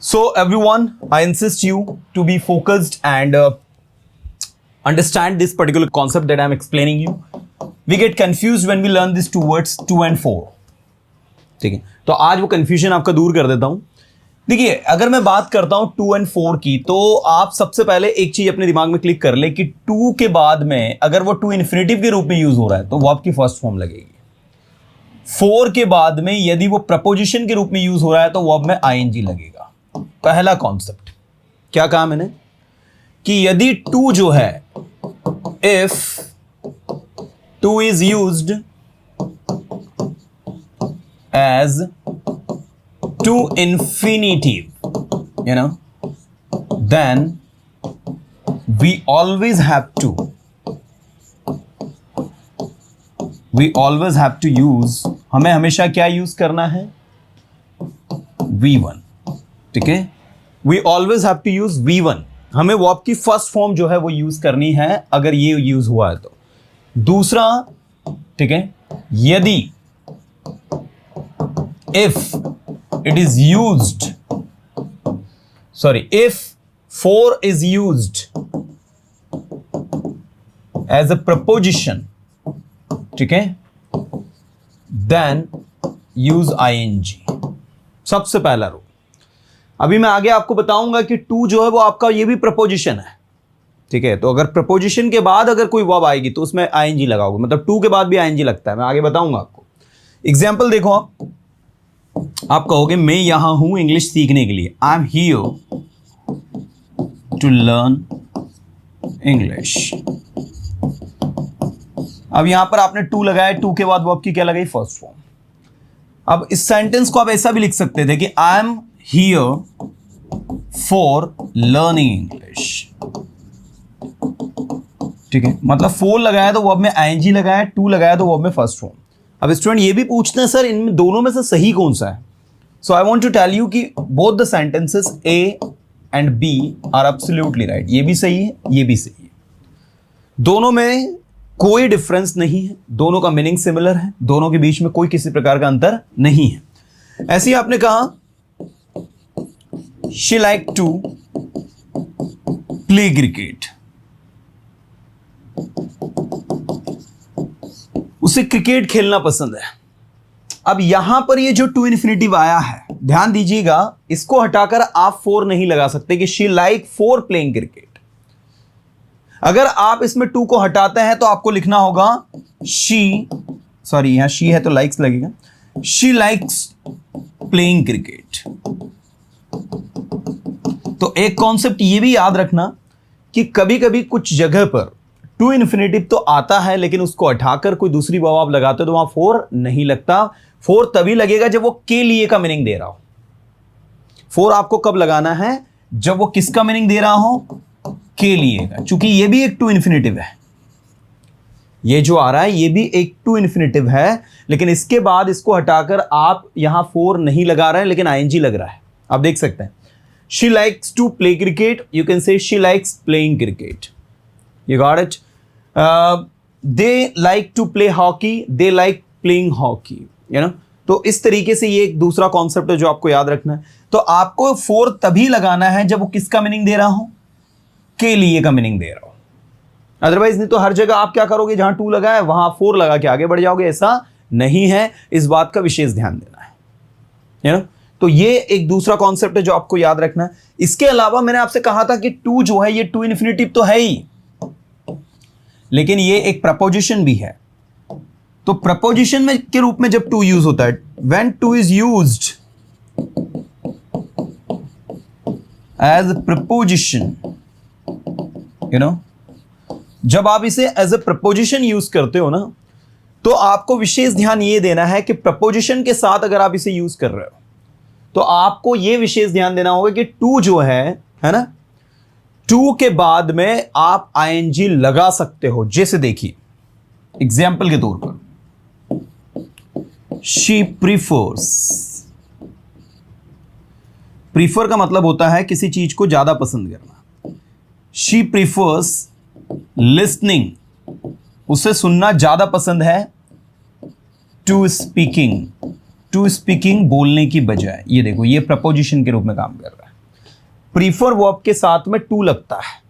So everyone, I insist you to be focused and understand this particular concept that I'm explaining you. We get confused when we learn these two words 2 and 4. ठीक है, तो आज वो confusion आपका दूर कर देता हूं. देखिए, अगर मैं बात करता हूं 2 and 4 की, तो आप सबसे पहले एक चीज अपने दिमाग में क्लिक कर ले कि 2 के बाद में अगर वो 2 इन्फिनेटिव के रूप में यूज हो रहा है तो वो आपकी फर्स्ट फॉर्म लगेगी. 4 के बाद में यदि वो प्रपोजिशन के रूप में यूज हो रहा है तो वो अब में आईएनजी लगेगा. पहला कॉन्सेप्ट क्या कहा मैंने कि यदि 2 जो है, if 2 is used as to infinitive, then we always have to use, हमें हमेशा क्या यूज करना है, V1. ठीक है, we always have to use V1. हमें वो आपकी फर्स्ट फॉर्म जो है वो यूज करनी है अगर ये यूज हुआ है तो. दूसरा, ठीक है, यदि if if 4 is used as a preposition, ठीक है, then use ing. सबसे पहला रूल. अभी मैं आगे आपको बताऊंगा कि 2 जो है वो आपका ये भी प्रपोजिशन है. ठीक है, तो अगर प्रपोजिशन के बाद अगर कोई वर्ब आएगी तो उसमें ing लगाओगे, मतलब 2 के बाद भी ing लगता है. मैं आगे बताऊंगा आपको. एग्जाम्पल देखो, आप कहोगे मैं यहां हूं इंग्लिश सीखने के लिए. I am here to learn English. अब यहां पर आपने 2 लगाया, 2 के बाद वर्ब की क्या लगाई, फर्स्ट फॉर्म. अब इस सेंटेंस को आप ऐसा भी लिख सकते थे कि आई am here for learning English. ठीक है, मतलब 4 लगाया तो वर्ब में आईएनजी लगाया, 2 लगाया तो वर्ब में फर्स्ट फॉर्म. अब स्टूडेंट ये भी पूछते हैं सर इनमें दोनों में से सही कौन सा है. So I want to tell you कि both the sentences A and B are absolutely right. ये भी सही है, ये भी सही है. दोनों में कोई डिफरेंस नहीं है, दोनों का मीनिंग सिमिलर है, दोनों के बीच में कोई किसी प्रकार का अंतर नहीं है. ऐसे ही आपने कहा she like to play cricket. उसे क्रिकेट खेलना पसंद है. अब यहां पर ये जो 2 इन्फिनेटिव आया है, ध्यान दीजिएगा, इसको हटाकर आप 4 नहीं लगा सकते कि she like for playing cricket. अगर आप इसमें 2 को हटाते हैं तो आपको लिखना होगा यहां शी है तो लाइक्स लगेगा, शी लाइक्स प्लेइंग क्रिकेट. तो एक कॉन्सेप्ट ये भी याद रखना कि कभी कभी कुछ जगह पर 2 इन्फिनेटिव तो आता है लेकिन उसको हटाकर कोई दूसरी वर्ब आप लगाते हो तो वहां 4 नहीं लगता. 4 तभी लगेगा जब वो के लिए का मीनिंग दे रहा हो. 4 आपको कब लगाना है, जब वो किसका मीनिंग दे रहा हो, के लिए का. चूंकि ये भी एक 2 इन्फिनेटिव है, ये जो आ रहा है ये भी एक 2 इन्फिनेटिव है, लेकिन इसके बाद इसको हटाकर आप यहां 4 नहीं लगा रहे हैं लेकिन आईएनजी लग रहा है. आप देख सकते हैं, she likes to play cricket, you can say she likes playing cricket. You got it? They like to play hockey. They like playing hockey. तो इस तरीके से ये एक दूसरा कॉन्सेप्ट है जो आपको याद रखना है. तो आपको 4 तभी लगाना है जब वो किसका मीनिंग दे रहा हो, के लिए का मीनिंग दे रहा हो. अदरवाइज नहीं तो हर जगह आप क्या करोगे, जहां 2 लगा है वहां 4 लगा के आगे बढ़ जाओगे. ऐसा नहीं है, इस बात का विशेष ध्यान देना है. तो ये एक दूसरा कॉन्सेप्ट है जो आपको याद रखना है. इसके अलावा मैंने आपसे कहा था कि 2 जो है ये 2 इन्फिनेटिव तो है ही, लेकिन ये एक प्रपोजिशन भी है. तो प्रपोजिशन में के रूप में जब 2 यूज होता है, when 2 is used as a preposition, जब आप इसे एज अ प्रपोजिशन यूज करते हो ना, तो आपको विशेष ध्यान ये देना है कि प्रपोजिशन के साथ अगर आप इसे यूज कर रहे हो तो आपको ये विशेष ध्यान देना होगा कि 2 जो है ना, 2 के बाद में आप आईएनजी लगा सकते हो. जैसे देखिए एग्जाम्पल के तौर पर, शी प्रीफर्स. प्रीफर का मतलब होता है किसी चीज को ज्यादा पसंद करना. शी प्रीफर्स लिसनिंग, उसे सुनना ज्यादा पसंद है, टू स्पीकिंग, टू स्पीकिंग बोलने की बजाय. ये देखो, ये प्रपोजिशन के रूप में काम कर रहा है. प्रीफर वर्ब के साथ में टू लगता है,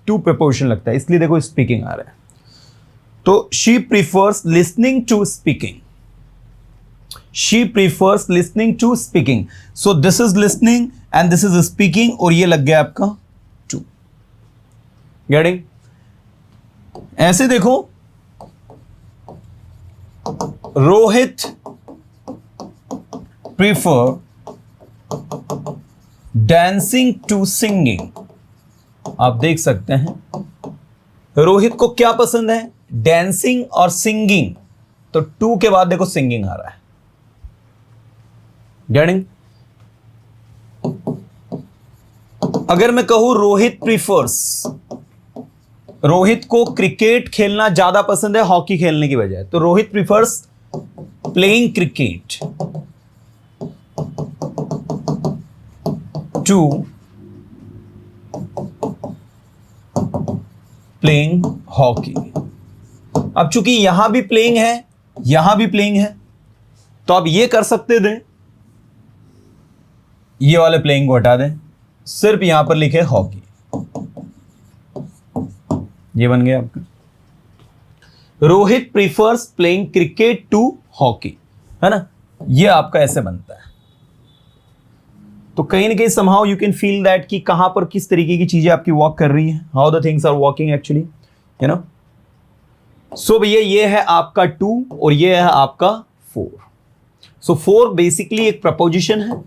टू प्रपोजिशन लगता है, इसलिए देखो स्पीकिंग आ रहा है। तो she prefers listening to speaking, she prefers listening to speaking. So this is listening and this is speaking, और ये लग गया आपका टू। गेटिंग? ऐसे देखो, Rohit prefer dancing to singing. आप देख सकते हैं रोहित को क्या पसंद है, डांसिंग और सिंगिंग, तो टू के बाद देखो सिंगिंग आ रहा है। गेटिंग? अगर मैं कहूं रोहित प्रीफर्स, रोहित को क्रिकेट खेलना ज्यादा पसंद है हॉकी खेलने की बजाय, तो Rohit prefers playing cricket to playing hockey. अब चूंकि यहां भी प्लेइंग है, यहां भी प्लेइंग है, तो आप ये कर सकते थे, ये वाले प्लेइंग को हटा दें, सिर्फ यहां पर लिखे हॉकी, ये बन गया आपका। Rohit prefers playing cricket to hockey, है ना, ये आपका ऐसे बनता है। तो कहीं ना कहीं somehow you can feel that कि कहां पर किस तरीके की चीजें आपकी वॉक कर रही हैं, how the things are walking actually, you know. So भैया ये है आपका टू और ये है आपका फोर। सो फोर बेसिकली एक प्रपोजिशन है,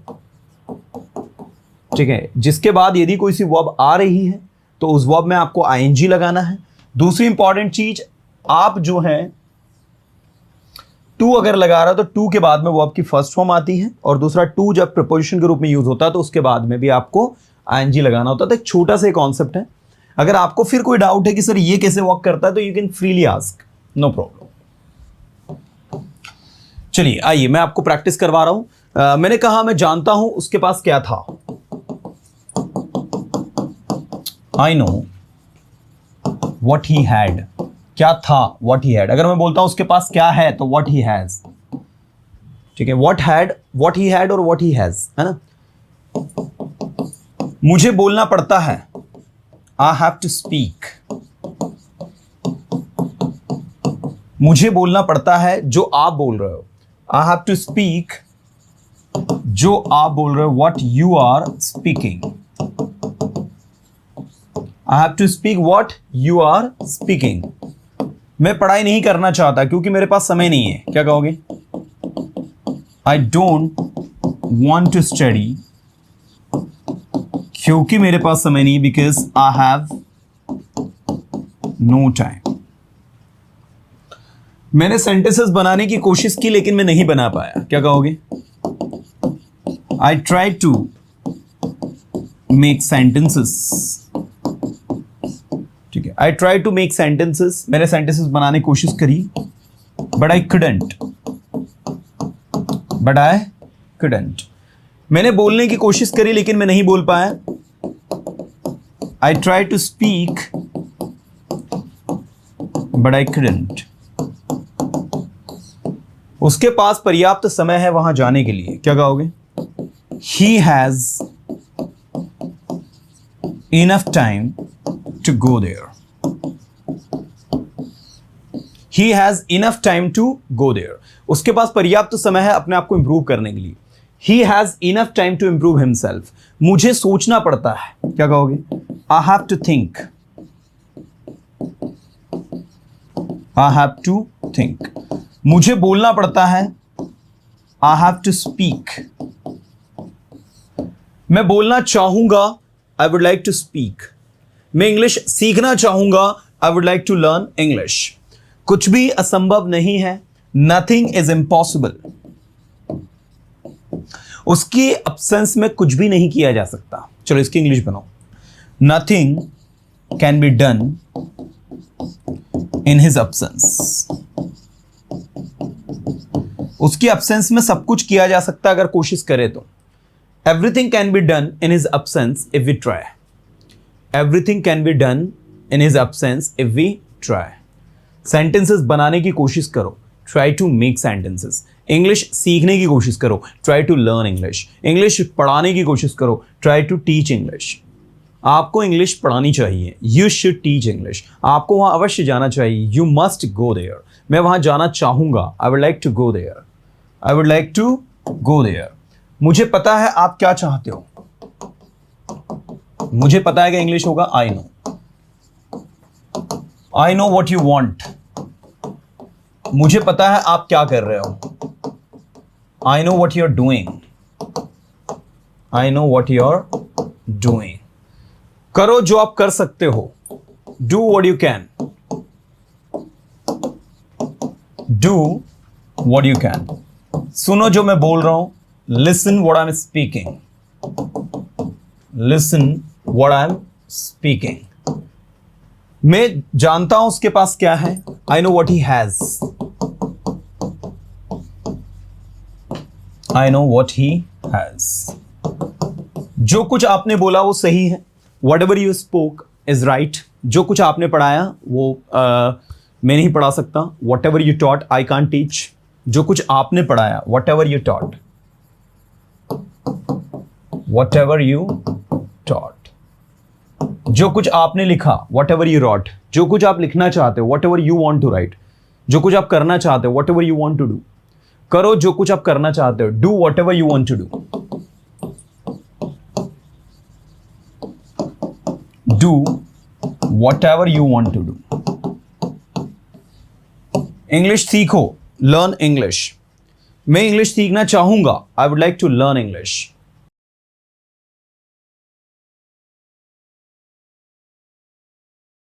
ठीक है, जिसके बाद यदि कोई सी वर्ब आ रही है तो उस वर्ब में आपको आईएनजी लगाना है। दूसरी इंपॉर्टेंट चीज, आप जो है टू अगर लगा रहा हो तो टू के बाद में वर्ब की फर्स्ट फॉर्म आती है, और दूसरा टू जब प्रपोजिशन के रूप में यूज होता है तो उसके बाद में भी आपको आईएनजी लगाना होता है। तो एक छोटा सा कॉन्सेप्ट है। अगर आपको फिर कोई डाउट है कि सर ये कैसे वर्क करता है, तो you can freely ask, no problem. चलिए आइए मैं आपको प्रैक्टिस करवा रहा हूं। मैंने कहा मैं जानता हूं उसके पास क्या था, आई नो वॉट ही हैड, क्या था, वॉट ही हैड। अगर मैं बोलता हूं उसके पास क्या है तो वॉट ही हैज, ठीक है, वॉट ही हैड और वॉट ही हैज, है ना। मुझे बोलना पड़ता है, आई हैव टू स्पीक, मुझे बोलना पड़ता है जो आप बोल रहे हो, आई हैव टू स्पीक जो आप बोल रहे हो, what you are speaking, I have to speak what you are speaking. मैं पढ़ाई नहीं करना चाहता क्योंकि मेरे पास समय नहीं है, क्या कहोगे, I don't want to study, क्योंकि मेरे पास समय नहीं, because I have no time. मैंने सेंटेंसेस बनाने की कोशिश की लेकिन मैं नहीं बना पाया, क्या कहोगे, I try to make sentences, ठीक है, I try to make sentences, मैंने सेंटेंसेस बनाने की कोशिश करी, बट आई couldn't, मैंने बोलने की कोशिश करी लेकिन मैं नहीं बोल पाया, I try to speak but I couldn't। उसके पास पर्याप्त समय है वहां जाने के लिए, क्या कहोगे, he has enough time to go there, he has enough time to go there। उसके पास पर्याप्त समय है अपने आप को इंप्रूव करने के लिए, he has enough time to improve himself। मुझे सोचना पड़ता है, क्या कहोगे, I have to think, I have to think। मुझे बोलना पड़ता है, I have to speak। मैं बोलना चाहूंगा, I would like to speak। मैं इंग्लिश सीखना चाहूंगा, I would like to learn English। कुछ भी असंभव नहीं है, nothing is impossible। उसकी absence में कुछ भी नहीं किया जा सकता। चलो इसकी इंग्लिश बनाओ, nothing can be done in his absence। उसकी absence में सब कुछ किया जा सकता अगर कोशिश करे तो। Everything can be done in his absence if we try। Everything can be done in his absence if we try। Sentences बनाने की कोशिश करो, try to make sentences। English सीखने की कोशिश करो, try to learn English. English पढ़ाने की कोशिश करो, ट्राई टू टीच इंग्लिश। आपको इंग्लिश पढ़ानी चाहिए, यू शुड टीच इंग्लिश। आपको वहां अवश्य जाना चाहिए, यू मस्ट गो देयर। मैं वहां जाना चाहूंगा, I would like to go there, I would like to go there. मुझे पता है आप क्या चाहते हो, मुझे पता है कि इंग्लिश होगा I know what you want. मुझे पता है आप क्या कर रहे हो, I know what you are doing, I know what you are doing. करो जो आप कर सकते हो, do what you can, do what you can. सुनो जो मैं बोल रहा हूं, listen what I am speaking, listen what I am speaking. मैं जानता हूं उसके पास क्या है, I know what he has, I know what he has. जो कुछ आपने बोला वो सही है, what ever you spoke is right. जो कुछ आपने पढ़ाया वो मैं नहीं पढ़ा सकता, what ever you taught I can't teach. जो कुछ आपने पढ़ाया, what ever you taught, what ever you taught. जो कुछ आपने लिखा, वट एवर यू रॉट। जो कुछ आप लिखना चाहते हो, whatever you want to write. जो कुछ आप करना चाहते हो, whatever you want to do. करो जो कुछ आप करना चाहते हो, do whatever you want to do, do whatever you want to do. English सीखो, लर्न इंग्लिश। मैं इंग्लिश सीखना चाहूंगा, I would like to learn English.